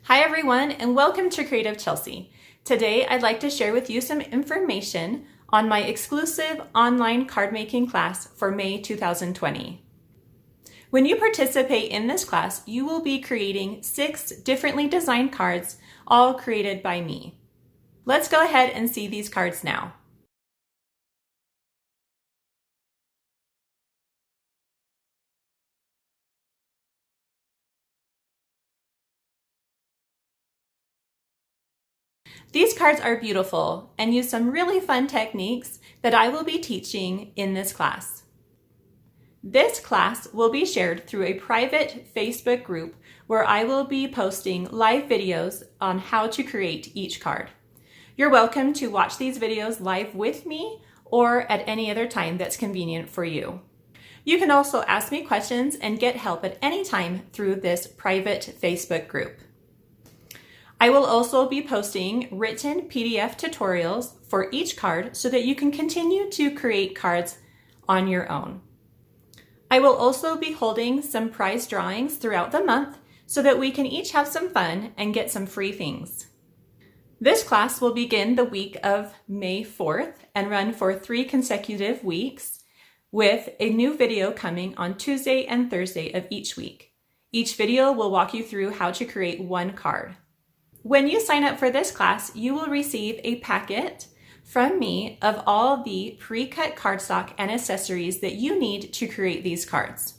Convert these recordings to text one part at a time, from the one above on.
Hi everyone, and welcome to Creative Chelsea. Today I'd like to share with you some information on my exclusive online card making class for May 2020. When you participate in this class, you will be creating 6 differently designed cards, all created by me. Let's go ahead and see these cards now. These cards are beautiful and use some really fun techniques that I will be teaching in this class. This class will be shared through a private Facebook group where I will be posting live videos on how to create each card. You're welcome to watch these videos live with me or at any other time that's convenient for you. You can also ask me questions and get help at any time through this private Facebook group. I will also be posting written PDF tutorials for each card so that you can continue to create cards on your own. I will also be holding some prize drawings throughout the month so that we can each have some fun and get some free things. This class will begin the week of May 4th and run for 3 consecutive weeks with a new video coming on Tuesday and Thursday of each week. Each video will walk you through how to create one card. When you sign up for this class, you will receive a packet from me of all the pre-cut cardstock and accessories that you need to create these cards.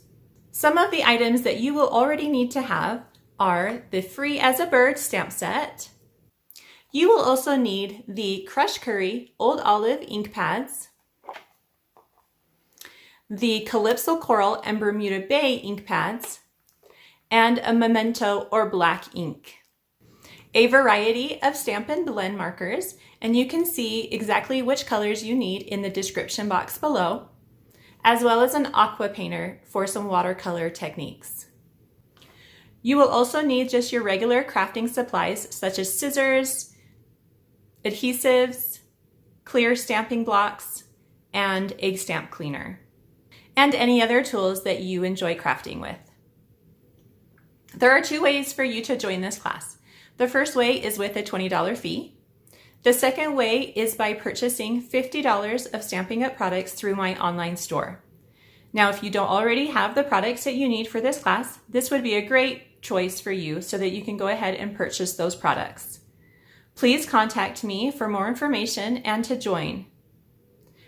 Some of the items that you will already need to have are the Free as a Bird stamp set. You will also need the Crushed Curry Old Olive ink pads, the Calypso Coral and Bermuda Bay ink pads, and a Memento or black ink. A variety of Stampin blend markers, and you can see exactly which colors you need in the description box below, as well as an aqua painter for some watercolor techniques. You will also need just your regular crafting supplies such as scissors, adhesives, clear stamping blocks, and a stamp cleaner, and any other tools that you enjoy crafting with. There are 2 ways for you to join this class. The first way is with a $20 fee. The second way is by purchasing $50 of Stampin' Up! Products through my online store. Now, if you don't already have the products that you need for this class, this would be a great choice for you so that you can go ahead and purchase those products. Please contact me for more information and to join.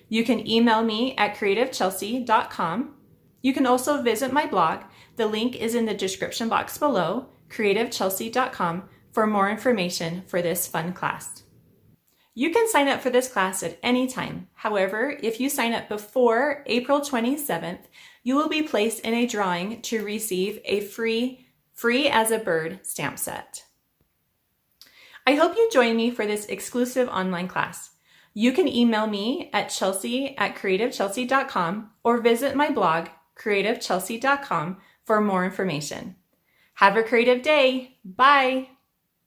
You can email me at creativechelsea.com. You can also visit my blog. The link is in the description box below, creativechelsea.com, for more information for this fun class. You can sign up for this class at any time. However, if you sign up before April 27th, you will be placed in a drawing to receive a free as a Bird stamp set. I hope you join me for this exclusive online class. You can email me at chelsea@creativechelsea.com or visit my blog, creativechelsea.com, for more information. Have a creative day. Bye.